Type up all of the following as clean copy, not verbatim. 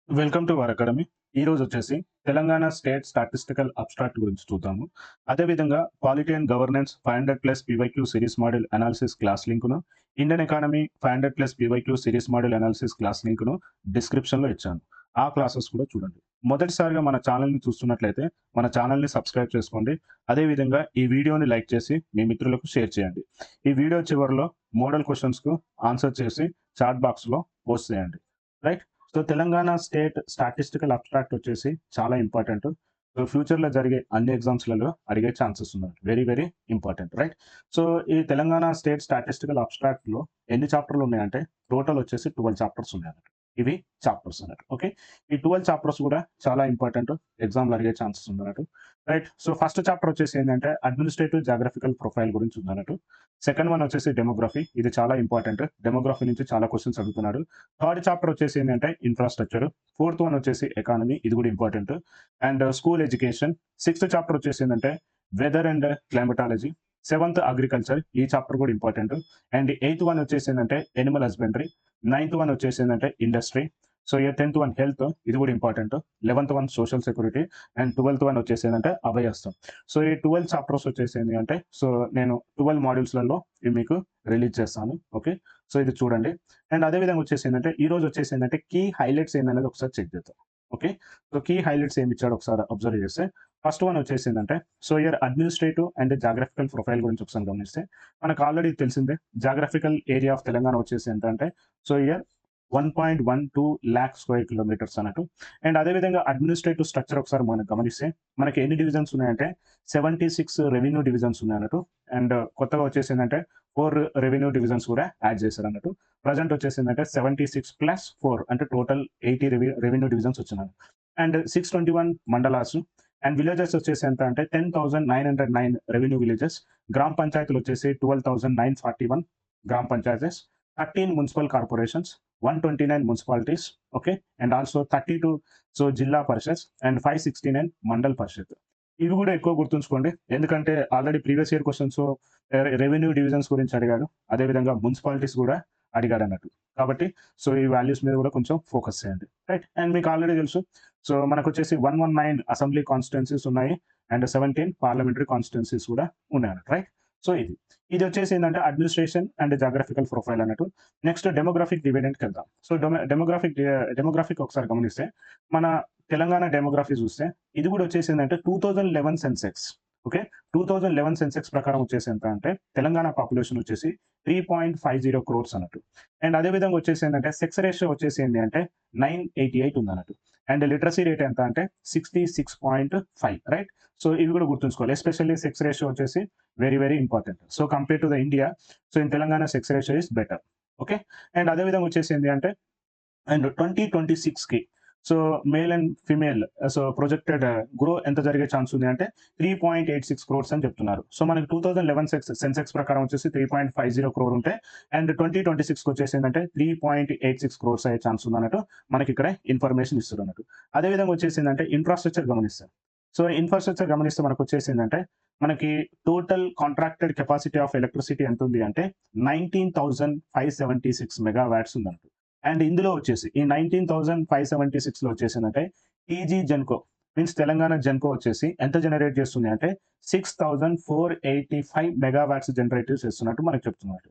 Welcome to our academy. ఈరోజు వచ్చేసి Telangana state statistical abstract గురించి చూద్దాము. అదేవిధంగా polity and governance 500+ PYQ series model analysis class లింకును, Indian economy 500+ PYQ series model analysis class లింకును డిస్క్రిప్షన్‌లో ఇచ్చాను. ఆ క్లాసెస్ కూడా చూడండి. మొదటిసారిగా మన ఛానెల్‌ని చూస్తున్నట్లయితే మన ఛానెల్‌ని సబ్స్క్రైబ్ చేసుకోండి. అదేవిధంగా ఈ వీడియోని లైక్ చేసి మీ మిత్రులకు షేర్ చేయండి. ఈ వీడియో చివరిలో మోడల్ క్వెషన్స్‌కు ఆన్సర్ చేసి చాట్ బాక్స్‌లో పోస్ట్ చేయండి. Right? So, Telangana state statistical abstract వచ్చేసి చాలా ఇంపార్టెంట్. సో, ఫ్యూచర్‌లో జరిగే అన్ని ఎగ్జామ్స్‌లలో అడిగే ఛాన్సెస్ ఉన్నాయి. Very, very important. Right? So, ఈ తెలంగాణ స్టేట్ స్టాటిస్టికల్ అబ్స్ట్రాక్ట్‌లో ఎన్ని చాప్టర్‌లు ఉన్నాయంటే టోటల్ వచ్చేసి 12 చాప్టర్స్ ఉన్నాయన్నట్టు. ఇవి చాప్టర్స్ అన్నట్టు. ఓకే. ఈ 12 చాప్టర్స్ కూడా చాలా ఇంపార్టెంట్. ఎగ్జామ్‌లో అడిగే ఛాన్సెస్ ఉందన్నట్టు. రైట్? సో, ఫస్ట్ చాప్టర్ వచ్చేసి ఏంటంటే అడ్మినిస్ట్రేటివ్ జాగ్రఫికల్ ప్రొఫైల్ గురించి ఉందన్నట్టు. సెకండ్ వన్ వచ్చేసి డెమోగ్రఫీ. ఇది చాలా ఇంపార్టెంట్. డెమోగ్రఫీ నుంచి చాలా క్వెషన్స్ అడుగుతున్నాడు. థర్డ్ చాప్టర్ వచ్చేసి ఏంటంటే ఇన్‌ఫ్రాస్ట్రక్చర్. ఫోర్త్ వన్ వచ్చేసి ఎకానమీ. ఇది కూడా important. And school education. Sixth chapter వచ్చేసి ఏంటంటే weather and climatology. Seventh agriculture. ఈ చాప్టర్ కూడా ఇంపార్టెంట్. అండ్ ఎయిత్ వన్ వచ్చేసి ఏంటంటే యానిమల్ హస్బెండరీ. నైన్త్ వన్ వచ్చేసి ఏంటంటే ఇండస్ట్రీ. సో, ఇక 10థ్ వన్ హెల్త్. ఇది కూడా ఇంపార్టెంట్. 11థ్ వన్ సోషల్ సెక్యూరిటీ. అండ్ 12థ్ వన్ వచ్చేసి ఏంటంటే అభయహస్తం. సో, ఈ 12 చాప్టర్స్ వచ్చేసి ఏంది అంటే సో, నేను 12 మాడ్యూల్స్‌లలో ఇవి మీకు రిలీజ్ చేస్తాను. ఓకే. సో, ఇది చూడండి. అండ్ అదే విధంగా వచ్చేసి ఏంటంటే ఈరోజు వచ్చేసి ఏంటంటే కీ హైలైట్స్ ఏందనేది ఒకసారి చెక్ చేద్దాం. ఓకే. సో, కీ హైలైట్స్ ఏమి ఇచ్చాడో ఒకసారి అబ్జర్వ్ చేస్తే ఫస్ట్ వన్ వచ్చేసి ఏంటంటే so, here administrative and geographical profile గురించి ఒకసారి గమనిస్తే మనకు ఆల్రెడీ తెలిసిందే. జాగ్రఫికల్ ఏరియా ఆఫ్ తెలంగాణ వచ్చేసి ఎంతంటే so, here 1.12 lakh square kilometres అన్నట్టు. అండ్ అదే విధంగా అడ్మినిస్ట్రేటివ్ స్ట్రక్చర్ ఒకసారి మనం గమనిస్తే మనకి ఎన్ని డివిజన్స్ ఉన్నాయంటే 76 రెవెన్యూ డివిజన్స్ ఉన్నాయన్నట్టు. అండ్ కొత్తగా వచ్చేసి ఏంటంటే 4 రెవెన్యూ డివిజన్స్ కూడా యాడ్ చేశారన్నట్టు. ప్రెజెంట్ వచ్చేసి ఏంటంటే 76 ప్లస్ 4 అంటే టోటల్ 80 రెవెన్యూ డివిజన్స్ వచ్చినాయి. అండ్ 621 మండలాస్. అండ్ విలేజెస్ వచ్చేసి ఎంత అంటే 10,909 రెవెన్యూ విలేజెస్. గ్రామ పంచాయతీలు వచ్చేసి 12,941 గ్రామ panchayats. 13 municipal corporations. 129 municipalities. Okay. And also 32 so, జిల్లా పరిషత్ అండ్ 569 మండల్ పరిషత్. ఇవి కూడా ఎక్కువ గుర్తుంచుకోండి. ఎందుకంటే already previous year questions revenue divisions గురించి అడిగాడు. అదేవిధంగా మున్సిపాలిటీస్ కూడా అడిగాడన్నట్టు. కాబట్టి సో, ఈ వాల్యూస్ మీద కూడా కొంచెం ఫోకస్ చేయండి. రైట్? అండ్ మీకు ఆల్రెడీ తెలుసు. సో, మనకొచ్చేసి 119 అసెంబ్లీ కాన్స్టిట్యుయెన్సీస్ ఉన్నాయి. అండ్ 17 పార్లమెంటరీ కాన్స్టిట్యుయెన్సీస్ కూడా ఉన్నాయన్నట్టు. రైట్? సో, ఇది వచ్చేసి ఏందంటే అడ్మినిస్ట్రేషన్ అండ్ జాగ్రఫికల్ ప్రొఫైల్ అన్నట్టు. నెక్స్ట్ డెమోగ్రాఫిక్ డివిడెండ్‌కెళ్దాం. సో, డెమోగ్రాఫిక్ ఒకసారి గమనిస్తే మన తెలంగాణ డెమోగ్రఫీ చూస్తే ఇది కూడా వచ్చేసి ఏందంటే 2011 సెన్సెక్స్. ఓకే. 2011 సెన్సెక్స్ ప్రకారం వచ్చేసి ఎంత అంటే తెలంగాణ పాపులేషన్ వచ్చేసి 3.50 క్రోర్స్ అన్నట్టు. అండ్ అదే విధంగా వచ్చేసి ఏంటంటే సెక్స్ రేషియో వచ్చేసి ఏంది అంటే 988 ఉందన్నట్టు. అండ్ లిటరసీ రేట్ ఎంత అంటే 66.5. రైట్? సో, ఇవి కూడా గుర్తుంచుకోవాలి. ఎస్పెషల్లీ సెక్స్ రేషియో వచ్చేసి very, very important. So, compare to the India so, in Telangana sex ratio is better. Okay. And అదే విధంగా వచ్చేసి ఏంది అంటే అండ్ 2026కి so, male and female so, projected grow ఎంత జరిగే ఛాన్స్ ఉంది అంటే 3.86 క్రోర్స్ అని చెప్తున్నారు. సో, మనకి 2011 సెన్సెక్స్ ప్రకారం వచ్చేసి 3.50 క్రోర్ ఉంటే అండ్ 2026కి వచ్చేసి ఏంటంటే 3.86 క్రోర్స్ అయ్యే ఛాన్స్ ఉందన్నట్టు మనకి ఇక్కడ ఇన్ఫర్మేషన్ ఇస్తున్నట్టు. అదే విధంగా వచ్చేసి ఏంటంటే ఇన్ఫ్రాస్ట్రక్చర్ గమనిస్తాం. సో, ఇన్ఫ్రాస్ట్రక్చర్ గమనిస్తే మనకొచ్చేసి ఏంటంటే మనకి total contracted capacity of electricity ఎంతుంది అంటే 19,576 మెగావాట్స్ ఉందన్నట్టు. అండ్ ఇందులో వచ్చేసి ఈ 19,576లో వచ్చేసిందంటే టీజీ జెన్‌కో మీన్స్ తెలంగాణ జెన్‌కో వచ్చేసి ఎంత జనరేట్ చేస్తుంది అంటే 6,485 మెగావాట్స్ జనరేట్ చేస్తున్నట్టు మనకు చెప్తున్నారు.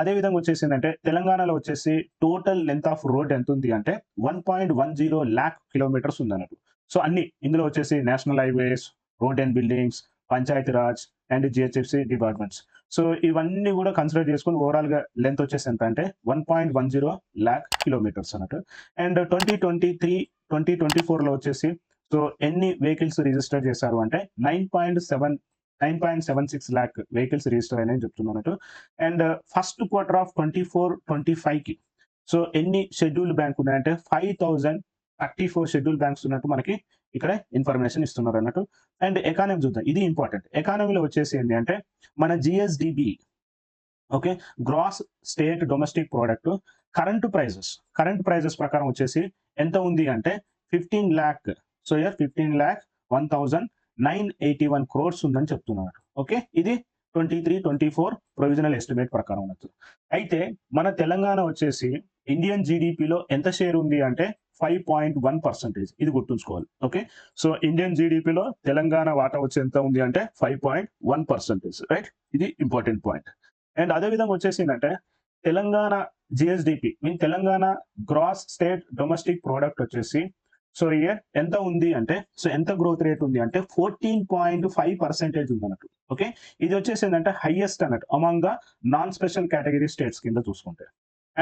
అదే విధంగా వచ్చేసిందంటే తెలంగాణలో వచ్చేసి టోటల్ లెంగ్త్ ఆఫ్ రోడ్ ఎంతుంది అంటే 1.10 లాక్ కిలోమీటర్స్ ఉందన్నట్టు. సో, అన్ని ఇందులో వచ్చేసి national highways, road and buildings, Panchayati Raj and GHMC departments. So, ఇవన్నీ కూడా కన్సిడర్ చేసుకొని ఓవరాల్‌గా లెంత్ వచ్చేసి ఎంత అంటే 1.10 లాక్ కిలోమీటర్స్ అన్నట్టు. అండ్ 2023, 2024లో వచ్చేసి సో, ఎన్ని వెహికల్స్ రిజిస్టర్ చేశారు అంటే 9.76 లాక్ వెహికల్స్ రిజిస్టర్ అయినాయని చెప్తున్నట్టు. అండ్ ఫస్ట్ క్వార్టర్ ఆఫ్ 24, 25కి సో, ఎన్ని షెడ్యూల్డ్ బ్యాంక్ ఉన్నాయంటే 5,034 షెడ్యూల్డ్ బ్యాంక్స్ ఉన్నట్టు మనకి ఇక్కడ ఇన్ఫర్మేషన్ ఇస్తున్నారన్నట్టు. అండ్ ఎకానమీ చూద్దాం. ఇది ఇంపార్టెంట్. ఎకానమీలో వచ్చేసి ఏంది అంటే మన GSDP okay. Gross state domestic product current prices ప్రకారం వచ్చేసి ఎంత ఉంది అంటే 15,00,000 సో, హియర్ 15,01,981 క్రోర్స్ ఉందని చెప్తున్నారు. ఓకే. ఇది 23, 24 ప్రొవిజనల్ ఎస్టిమేట్ ప్రకారం ఉన్నట్టు. అయితే మన తెలంగాణ వచ్చేసి ఇండియన్ జీడీపీలో ఎంత షేర్ ఉంది అంటే 5.1%. ఇది గుర్తుంచుకోవాలి. ఓకే. సో ఇండియన్ జీడిపిలో తెలంగాణ వాటా వచ్చి ఎంత ఉంది అంటే 5.1%. రైట్. ఇది ఇంపార్టెంట్ పాయింట్. అండ్ అదే విధంగా వచ్చేసిందంటే Telangana GSDP mean Telangana gross state domestic product వచ్చేసి సో ఇయర్ ఎంత ఉంది అంటే సో ఎంత గ్రోత్ రేట్ ఉంది అంటే 14.5% ఉంది అన్నట్టు. ఓకే. ఇది వచ్చేసి ఏంటంటే హైయెస్ట్ అన్నట్టు among the non special category states కింద చూసుకుంటే.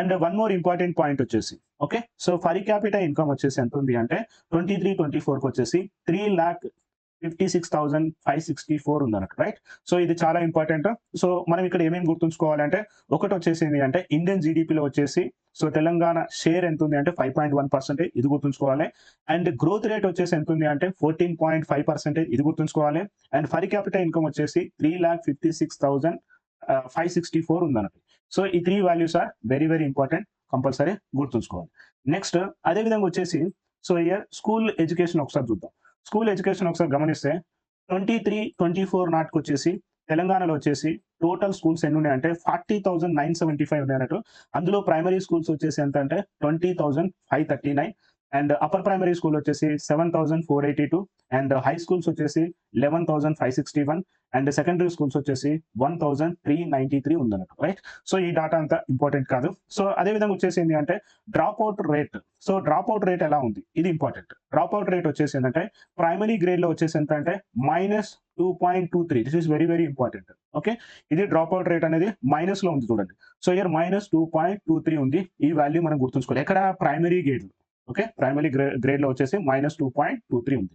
And one more important point వచ్చేసి okay. So per capita income వచ్చేసి ఎంత ఉంది అంటే 23-24 వచ్చేసి 3,56,564 ఉంది అన్నట్టు. రైట్. సో ఇది చాలా ఇంపార్టెంట్. సో మనం ఇక్కడ ఏమేమి గుర్తుంచుకోవాలంటే ఒకటి వచ్చేసింది అంటే ఇండియన్ జీడిపిలో వచ్చేసి సో తెలంగాణ షేర్ ఎంత ఉంది అంటే 5.1%. ఇది గుర్తుంచుకోవాలి. అండ్ గ్రోత్ రేట్ వచ్చేసి ఎంత ఉంది అంటే 14.5%. ఇది గుర్తుంచుకోవాలి. అండ్ పర్ క్యాపిటల్ ఇన్కమ్ వచ్చేసి 3,56,564 ఉంది అన్నట్టు. సో ఈ 3 values are very very important, compulsory గుర్తుంచుకోవాలి. నెక్స్ట్ అదే విధంగా వచ్చేసి సో ఇయర్ స్కూల్ ఎడ్యుకేషన్ ఒకసారి చూద్దాం. స్కూల్ ఎడ్యుకేషన్ ఒకసారి గమనిస్తే 23-24 నాటికి వచ్చేసి తెలంగాణలో వచ్చేసి టోటల్ స్కూల్స్ ఎన్ని ఉన్నాయంటే 40,975 ఉన్నాయన్నట్టు. అందులో ప్రైమరీ స్కూల్స్ వచ్చేసి ఎంత అంటే 20,539 అండ్ అప్పర్ ప్రైమరీ స్కూల్ వచ్చేసి 7,482 అండ్ హై స్కూల్స్ వచ్చేసి 11,561 అండ్ సెకండరీ స్కూల్స్ వచ్చేసి 1,393 ఉందన్నట్టు. రైట్. సో ఈ డాటా అంతా ఇంపార్టెంట్ కాదు. సో అదే విధంగా వచ్చేసింది అంటే drop out rate. So drop out rate ఎలా ఉంది ఇది ఇంపార్టెంట్. డ్రాప్ అవుట్ రేట్ వచ్చేసి ఏంటంటే ప్రైమరీ గ్రేడ్ లో వచ్చేసి ఎంత అంటే -2.23. This is very very important. Okay. ఇది డ్రాప్ అవుట్ రేట్ అనేది మైనస్ లో ఉంది చూడండి. సో ఇయర్ -2.23 ఉంది. ఈ వాల్యూ మనం గుర్తుంచుకోవాలి. ఎక్కడ ప్రైమరీ గ్రేడ్ లో. ఓకే. ప్రైమరీ గ్రేడ్ లో వచ్చేసి -2.23 ఉంది.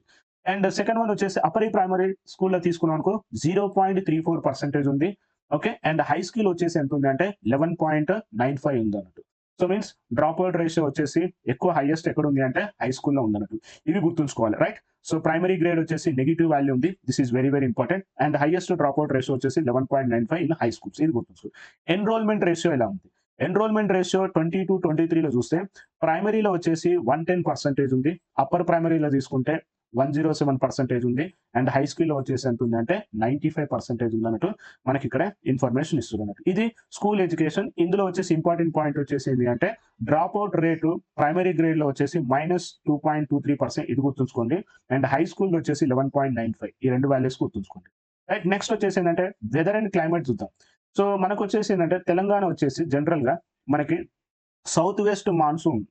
అండ్ సెకండ్ వన్ వచ్చేసి అప్పర్ ప్రైమరీ స్కూల్లో తీసుకున్నాం అనుకో 0.34% ఉంది. ఓకే. అండ్ హై స్కూల్ వచ్చేసి ఎంత ఉంది అంటే 11.95 ఉంది అన్నట్టు. So means drop out ratio వచ్చేసి ఎక్కువ హైయెస్ట్ ఎక్కడ ఉంది అంటే హై స్కూల్లో ఉంది అన్నట్టు. ఇవి గుర్తుంచుకోవాలి. రైట్. సో ప్రైమరీ గ్రేడ్ వచ్చేసి నెగిటివ్ వాల్యూ ఉంది. This is very very important. And highest drop out ratio వచ్చేసి 11.95 ఇన్ హై స్కూల్స్. ఇది గుర్తుంచుకోవాలి. ఎన్రోల్మెంట్ రేషియో ఎలా ఉంది? ఎన్రోల్మెంట్ రేషియో 22-23లో చూస్తే ప్రైమరీలో వచ్చేసి 110% ఉంది. అప్పర్ ప్రైమరీలో తీసుకుంటే 107% ఉంది. అండ్ హై స్కూల్లో వచ్చేసి ఎంత ఉంది అంటే 95% ఉంది అన్నట్టు మనకి ఇక్కడ ఇన్ఫర్మేషన్ ఇస్తున్నట్టు. ఇది స్కూల్ ఎడ్యుకేషన్. ఇందులో వచ్చేసి ఇంపార్టెంట్ పాయింట్ వచ్చేసి ఏంటి అంటే drop out rate primary grade లో వచ్చేసి -2.23%. ఇది గుర్తుంచుకోండి. అండ్ హై స్కూల్లో వచ్చేసి 11.95. ఈ రెండు వాల్యూస్ గుర్తుంచుకోండి. రైట్. నెక్స్ట్ వచ్చేసి ఏంటంటే వెదర్ అండ్ క్లైమేట్ చూద్దాం. సో మనకు వచ్చేసి ఏంటంటే తెలంగాణ వచ్చేసి జనరల్ గా మనకి సౌత్ వెస్ట్ మాన్సూన్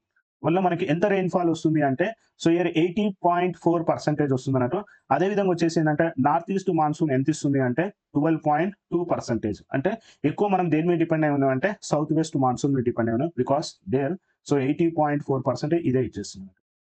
వల్ల మనకి ఎంత రెయిన్ఫాల్ వస్తుంది అంటే సో ఇయర్ 80.4% వస్తుంది అన్నట్టు. అదే విధంగా వచ్చేసి ఏంటంటే నార్త్ ఈస్ట్ మాన్సూన్ ఎంత ఇస్తుంది అంటే 12.2%. అంటే ఎక్కువ మనం దేని మీద డిపెండ్ అయి ఉన్నాం అంటే సౌత్ వెస్ట్ మాన్సూన్ మీద డిపెండ్ అయి ఉన్నాం బికాస్ దేర్ సో 80.4% ఇదే ఇచ్చేస్తుంది.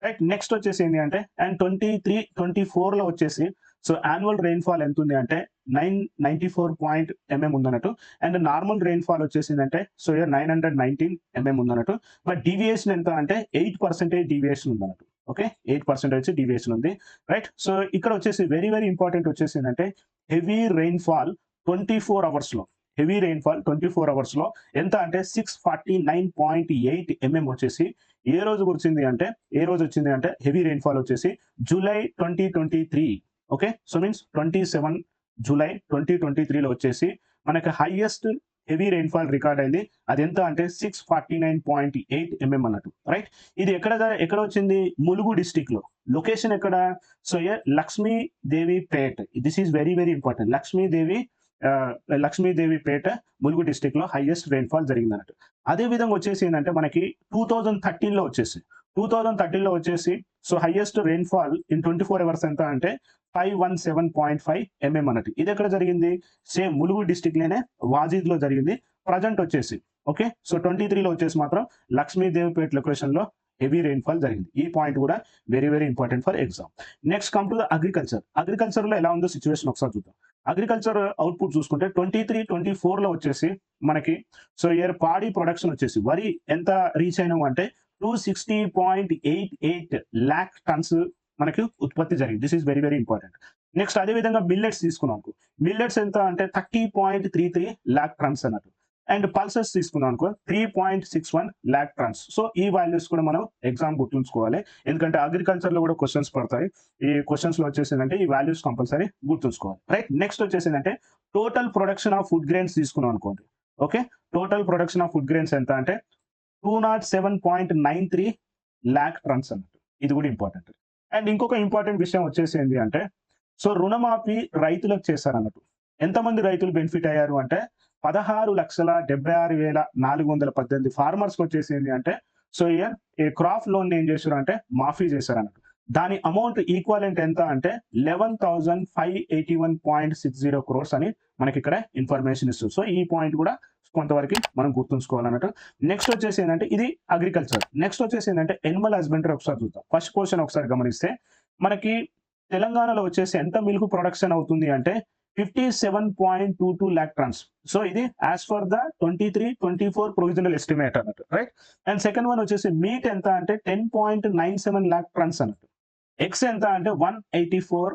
రైట్. నెక్స్ట్ వచ్చేసి ఏంటి అంటే అండ్ 23-24లో వచ్చేసి సో యాన్యువల్ రెయిన్ఫాల్ ఎంత ఉంది అంటే 994 mm ఉందన్నట్టు. అండ్ నార్మల్ రెయిన్ఫాల్ వచ్చేసిందంటే సో 919 mm ఉందన్నట్టు. బట్ డీవియేషన్ ఎంత అంటే 8% డీవియేషన్ ఉందన్నట్టు. ఓకే. 8% డీవియేషన్ ఉంది. రైట్. సో ఇక్కడ వచ్చేసి వెరీ వెరీ ఇంపార్టెంట్ వచ్చేసి ఏంటంటే హెవీ రెయిన్ఫాల్ 24 అవర్స్ లో హెవీ రెయిన్ఫాల్ 24 అవర్స్ లో ఎంత అంటే 649.8 mm వచ్చేసి ఏ రోజు వచ్చింది అంటే హెవీ రెయిన్ఫాల్ వచ్చేసి July 2023. Okay. So means 27 July 2023లో వచ్చేసి మనకి హైయెస్ట్ హెవీ రెయిన్ఫాల్ రికార్డ్ అయింది. అది ఎంత అంటే 649.8 mm అన్నట్టు. రైట్. ఇది ఎక్కడ వచ్చింది? ములుగు డిస్టిక్ లో. లొకేషన్ ఎక్కడ? So Lakshmidevipet. This is very very important. Lakshmidevipet Mulugu district లో హైయెస్ట్ రెయిన్ఫాల్ జరిగింది అన్నట్టు. అదే విధంగా వచ్చేసి ఏంటంటే మనకి 2013లో వచ్చేసి so highest rainfall in 24 hours ఎంత అంటే 517.5 mm అన్నట్టు. ఇది ఎక్కడ జరిగింది? సేమ్ ములుగు డిస్టిక్ లోనే వాజీద్ లో జరిగింది. ప్రజెంట్ వచ్చేసి ఓకే. సో 23లో వచ్చేసి మాత్రం లక్ష్మీదేవిపేట లొకేషన్ లో హెవీ రెయిన్ఫాల్ జరిగింది. ఈ పాయింట్ కూడా very very important for exam. Next come to the agriculture. Agriculture లో ఎలా ఉందో సిచ్యువేషన్ ఒకసారి చూద్దాం. అగ్రికల్చర్ అవుట్పుట్ చూసుకుంటే 23-24లో వచ్చేసి మనకి సో ఇయర్ పాడి ప్రొడక్షన్ వచ్చేసి వరి ఎంత రీచ్ అయినాం అంటే 260.88 lakh టన్స్ మనకి ఉత్పత్తి జరిగింది. This is very very important. Next అదే విధంగా మిల్లెట్స్ తీసుకున్నాం. మిల్లెట్స్ ఎంత అంటే 30.33 lakh టన్స్ అన్నట్టు. అండ్ పల్సెస్ తీసుకున్నాం అనుకో 3.61 lakh టన్స్. సో ఈ వాల్యూస్ కూడా మనం ఎగ్జామ్ గుర్తుంచుకోవాలి. ఎందుకంటే అగ్రికల్చర్ లో కూడా క్వశ్చన్స్ పడతాయి. ఈ క్వశ్చన్స్ లో వచ్చేసిందంటే ఈ వాల్యూస్ కంపల్సరీ గుర్తుంచుకోవాలి. రైట్. నెక్స్ట్ వచ్చేసిందంటే total production of food grains తీసుకున్నాం అనుకోండి. Okay. Total production of food grains ఎంత అంటే 207.93 lakh టన్స్ అన్నట్టు. ఇది కూడా ఇంపార్టెంట్. అండ్ ఇంకొక ఇంపార్టెంట్ విషయం వచ్చేసి ఏంటి అంటే సో రుణమాఫీ రైతులకు చేశారన్నట్టు. ఎంతమంది రైతులు బెనిఫిట్ అయ్యారు అంటే 16,76,418 ఫార్మర్స్‌కి వచ్చేసి ఏంటి అంటే సో ఇయర్ ఈ క్రాప్ లోన్ ఏం చేశారు అంటే మాఫీ చేశారన్నట్టు. దాని అమౌంట్ ఈక్వాలెంట్ ఎంత అంటే 11,581.60 క్రోర్స్ అని మనకి ఇక్కడ ఇన్ఫర్మేషన్ ఇస్తుంది. సో ఈ పాయింట్ కూడా కొంతవరకు మనం గుర్తుంచుకోవాలన్నట్టు. నెక్స్ట్ వచ్చేసి ఏంటంటే ఇది అగ్రికల్చర్. నెక్స్ట్ వచ్చేసి ఏంటంటే ఎనిమల్ హస్బెండరీ ఒకసారి చూద్దాం. ఫస్ట్ క్వశ్చన్ ఒకసారి గమనిస్తే మనకి తెలంగాణలో వచ్చేసి ఎంత మిల్క్ ప్రొడక్షన్ అవుతుంది అంటే 57.22 lakh టన్స్. సో ఇది as for the 23-24 provisional estimate అన్నట్టు, రైట్. అండ్ సెకండ్ వన్ వచ్చేసి మీట్ ఎంత అంటే 10.97 lakh టన్స్ అన్నట్టు. ఎక్స్ ఎంత అంటే 184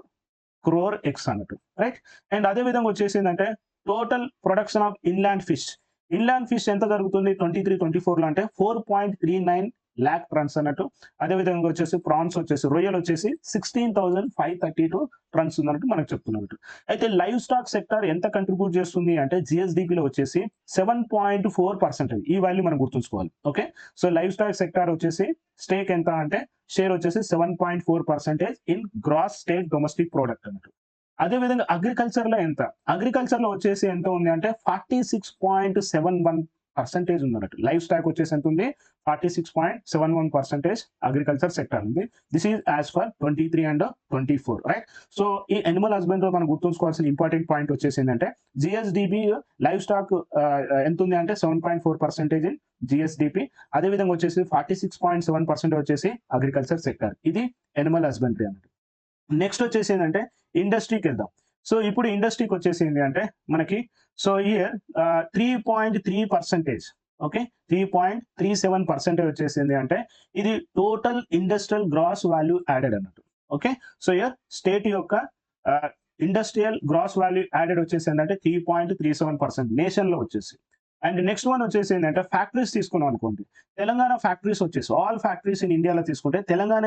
crore ఎక్స్ అన్నట్టు, రైట్. అండ్ అదే విధంగా వచ్చేసి ఏంటంటే total production of inland fish. Inland fish ఎంత జరుగుతుంది 23-24 లో అంటే 4.39 lakh టన్స్ అన్నట్టు. అదే విధంగా వచ్చేసి ప్రాన్స్ వచ్చేసి రొయ్యలు వచ్చేసి 16,532 టన్స్ ఉన్నట్టు మనకు చెప్తున్నట్టు. అయితే లైవ్ స్టాక్ సెక్టర్ ఎంత కంట్రిబ్యూట్ చేస్తుంది అంటే జిఎస్డిపిలో వచ్చేసి 7.4%. ఈ వాల్యూ మనం గుర్తుంచుకోవాలి. Okay, so live stock sector వచ్చేసి స్టేక్ ఎంత అంటే షేర్ వచ్చేసి 7.4% in gross state domestic product అన్నట్టు. అదే విధంగా అగ్రికల్చర్ లో ఎంత, అగ్రికల్చర్ లో వచ్చేసి ఎంత ఉంది అంటే 46.71% ఉంది. లైవ్ స్టాక్ వచ్చేసి ఎంత ఉంది 46.71% అగ్రికల్చర్ సెక్టర్ ఉంది. This is as for 23 and 24, right. So ఈ ఎనిమల్ హస్బెండరీ మనం గుర్తుంచుకోవాల్సిన ఇంపార్టెంట్ పాయింట్ వచ్చేసి ఏంటంటే జిఎస్డిపి లైవ్ స్టాక్ ఎంత ఉంది అంటే 7.4% ఇన్ జిఎస్డిపి. అదే విధంగా వచ్చేసి 46.7% వచ్చేసి అగ్రికల్చర్ సెక్టర్. ఇది ఎనిమల్ హస్బెండరీ అన్నట్టు. నెక్స్ట్ వచ్చేసి ఏంటంటే ఇండస్ట్రీకి వెళ్దాం. సో ఇప్పుడు ఇండస్ట్రీకి వచ్చేసి ఏంటి అంటే మనకి సో ఇయర్ 3.3%, ఓకే, 3.37% వచ్చేసింది అంటే ఇది total industrial gross value added అన్నట్టు. ఓకే, సో ఇయర్ స్టేట్ యొక్క ఇండస్ట్రియల్ గ్రాస్ వాల్యూ యాడెడ్ వచ్చేసి ఏంటంటే 3.37% నేషన్ లో వచ్చేసి. అండ్ నెక్స్ట్ వన్ వచ్చేసి ఏంటంటే ఫ్యాక్టరీస్ తీసుకున్నాం అనుకోండి. తెలంగాణ ఫ్యాక్టరీస్ వచ్చేసి ఆల్ ఫ్యాక్టరీస్ ఇన్ ఇండియాలో తీసుకుంటే తెలంగాణ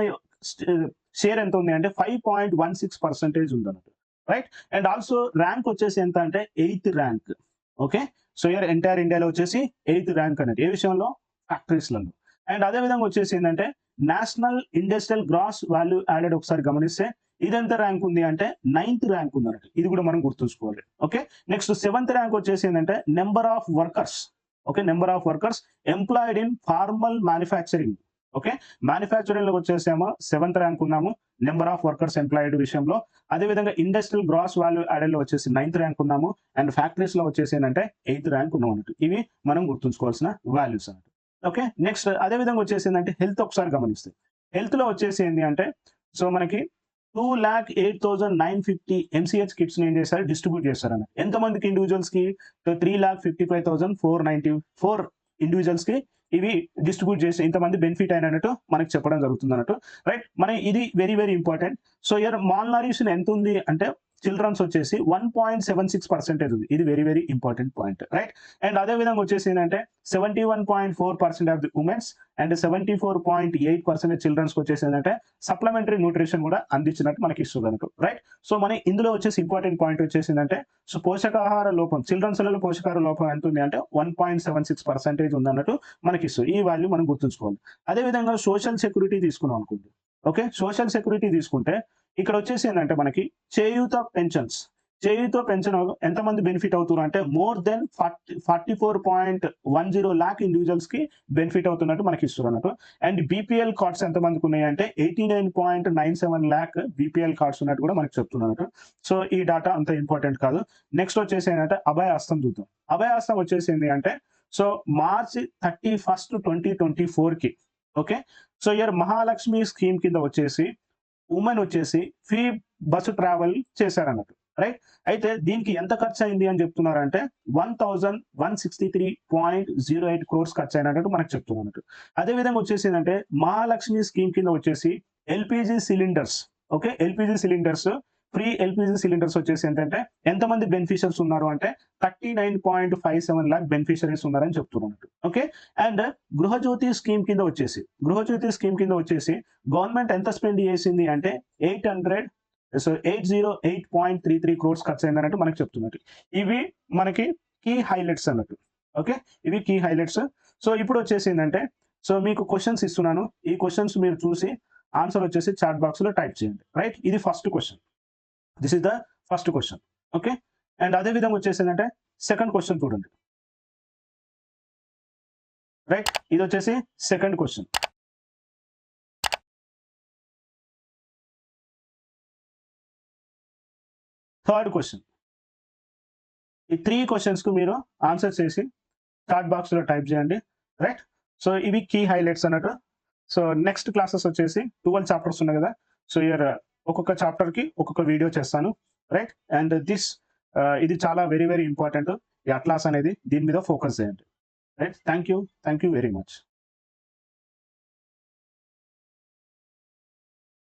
షేర్ ఎంత ఉంది అంటే 5.16% ఉంది అన్నట్టు, రైట్. అండ్ ఆల్సో ర్యాంక్ వచ్చేసి ఎంత అంటే 8th rank. Okay, so year entire ఇండియాలో వచ్చేసి 8th ర్యాంక్ అన్నట్టు ఏ విషయంలో ఫ్యాక్టరీస్లలో. అండ్ అదే విధంగా వచ్చేసి ఏంటంటే national industrial gross value added ఒకసారి గమనిస్తే ఇదెంత ర్యాంక్ ఉంది అంటే 9th ర్యాంక్ ఉంది అన్నట్టు. ఇది కూడా మనం గుర్తుంచుకోవాలి. ఓకే, నెక్స్ట్ 7th ర్యాంక్ వచ్చేసి ఏంటంటే number of workers. Okay, number of workers employed in formal manufacturing. Okay, manufacturing లో వచ్చేసేమో 7th ర్యాంక్ ఉన్నాము నెంబర్ ఆఫ్ వర్కర్స్ ఎంప్లాయిడ్ విషయంలో. అదే విధంగా ఇండస్ట్రియల్ గ్రాస్ వాల్యూ యాడెడ్ లో వచ్చేసి 9th ర్యాంక్ ఉన్నాము. అండ్ ఫ్యాక్టరీస్ లో వచ్చేసి ఏంటంటే 8th ర్యాంక్ ఉన్నాం అన్నట్టు. ఇవి మనం గుర్తుంచుకోవాల్సిన వాల్యూస్ అన్నట్టు. ఓకే, నెక్స్ట్ అదే విధంగా వచ్చేసి ఏంటంటే హెల్త్ ఒకసారి గమనిస్తే హెల్త్ లో వచ్చేసి ఏంటి అంటే సో మనకి 2,08,950 ఎంసీహెచ్ కిట్స్ ఏం చేశారు డిస్ట్రిబ్యూట్ చేశారు అన్నట్టు. ఎంతమందికి ఇండివిజువల్స్ కి 3,55,494 ఇండివిజువల్స్ కి ఇవి డిస్ట్రిబ్యూట్ చేసి ఇంతమంది బెనిఫిట్ అయినట్టు మనకి చెప్పడం జరుగుతుంది అన్నట్టు, రైట్. మన ఇది very very important. So year malnutrition ఎంత ఉంది అంటే చిల్డ్రన్స్ వచ్చేసి 1.76% ఉంది. ఇది very very important point, right. And అదే విధంగా వచ్చేసి ఏంటంటే 71.4% of the womens and 74.8% childrens వచ్చేసి ఏంటంటే సప్లిమెంటరీ న్యూట్రిషన్ కూడా అందించినట్టు మనకి ఇస్తుంది అన్నట్టు, రైట్. సో మన ఇందులో వచ్చేసి ఇంపార్టెంట్ పాయింట్ వచ్చేసి ఏంటంటే సో పోషకాహార లోపం చిల్డ్రన్స్లలో పోషకాహార లోపం ఎంత ఉంది అంటే 1.76% ఉంది అన్నట్టు మనకి ఇస్తుంది. ఈ వాల్యూ మనం గుర్తుంచుకోవాలి. అదే విధంగా సోషల్ సెక్యూరిటీ తీసుకున్నాం అనుకోండి. ఓకే, సోషల్ సెక్యూరిటీ తీసుకుంటే ఇక్కడ వచ్చేసి ఏంటంటే మనకి చేయూత పెన్షన్స్. చేయూత పెన్షన్ ఎంతమంది బెనిఫిట్ అవుతున్నారు అంటే మోర్ దెన్ 44.10 lakh ఇండివిజువల్స్ కి బెనిఫిట్ అవుతున్నట్టు మనకి ఇస్తున్నారు అన్నట్టు. అండ్ బీపీఎల్ కార్డ్స్ ఎంతమందికి ఉన్నాయి అంటే 89.97 lakh బీపీఎల్ కార్డ్స్ ఉన్నట్టు కూడా మనకి చెప్తున్నట్టు. సో ఈ డాటా అంత ఇంపార్టెంట్ కాదు. నెక్స్ట్ వచ్చేసి ఏంటంటే అభయ హస్తం చూద్దాం. అభయ హస్తం వచ్చేసి ఏంటి అంటే సో March 31st, 2024 కి okay, so year Mahalakshmi scheme కింద వచ్చేసి ఉమెన్ వచ్చేసి ఫ్రీ బస్సు ట్రావెల్ చేశారన్నట్టు, రైట్. అయితే దీనికి ఎంత ఖర్చు అయింది అని చెప్తున్నారంటే 1,163.08 crores ఖర్చు అయినట్టు మనకు చెప్తున్నట్టు. అదే విధంగా వచ్చేసి ఏంటంటే మహాలక్ష్మి స్కీమ్ కింద వచ్చేసి LPG cylinders. Okay, LPG cylinders free LPG cylinders వచ్చేసి ఏంటంటే ఎంతమంది బెనిఫిషియర్స్ ఉన్నారు అంటే 39.57 lakh బెనిఫిషరీస్ ఉన్నారని చెప్తున్నట్టు. ఓకే, అండ్ గృహజ్యోతి స్కీమ్ కింద వచ్చేసి గవర్నమెంట్ ఎంత స్పెండ్ చేసింది అంటే 808.33 crores ఖర్చు అయిందన్నట్టు మనకు చెప్తున్నట్టు. ఇవి మనకి కీ హైలైట్స్ అన్నట్టు. ఓకే, ఇవి కీ హైలైట్స్. సో ఇప్పుడు వచ్చేసి ఏంటంటే సో మీకు క్వశ్చన్స్ ఇస్తున్నాను. ఈ క్వశ్చన్స్ మీరు చూసి ఆన్సర్ వచ్చేసి చాట్ బాక్స్‌లో టైప్ చేయండి. రైట్? ఇది first question. This is the first question. Okay. And అదే విధంగా వచ్చేసిందంటే సెకండ్ క్వశ్చన్ చూడండి. రైట్? ఇది వచ్చేసి సెకండ్ క్వశ్చన్. Third question. ఈ 3 క్వశ్చన్స్‌కు మీరు ఆన్సర్ చేసి చాట్ బాక్స్‌లో టైప్ చేయండి. రైట్? సో ఇవి కీ హైలైట్స్ అన్నట్టు. సో నెక్స్ట్ క్లాసెస్ వచ్చేసి 12 చాప్టర్స్ ఉన్నాయి కదా! సో ఒక్కొక్క చాప్టర్‌కి ఒక్కొక్క వీడియో చేస్తాను. రైట్? అండ్ ఇది చాలా వెరీ ఇంపార్టెంట్. ఈ అట్లాస్ అనేది దీని మీద ఫోకస్ చేయండి. Right? Thank you very much.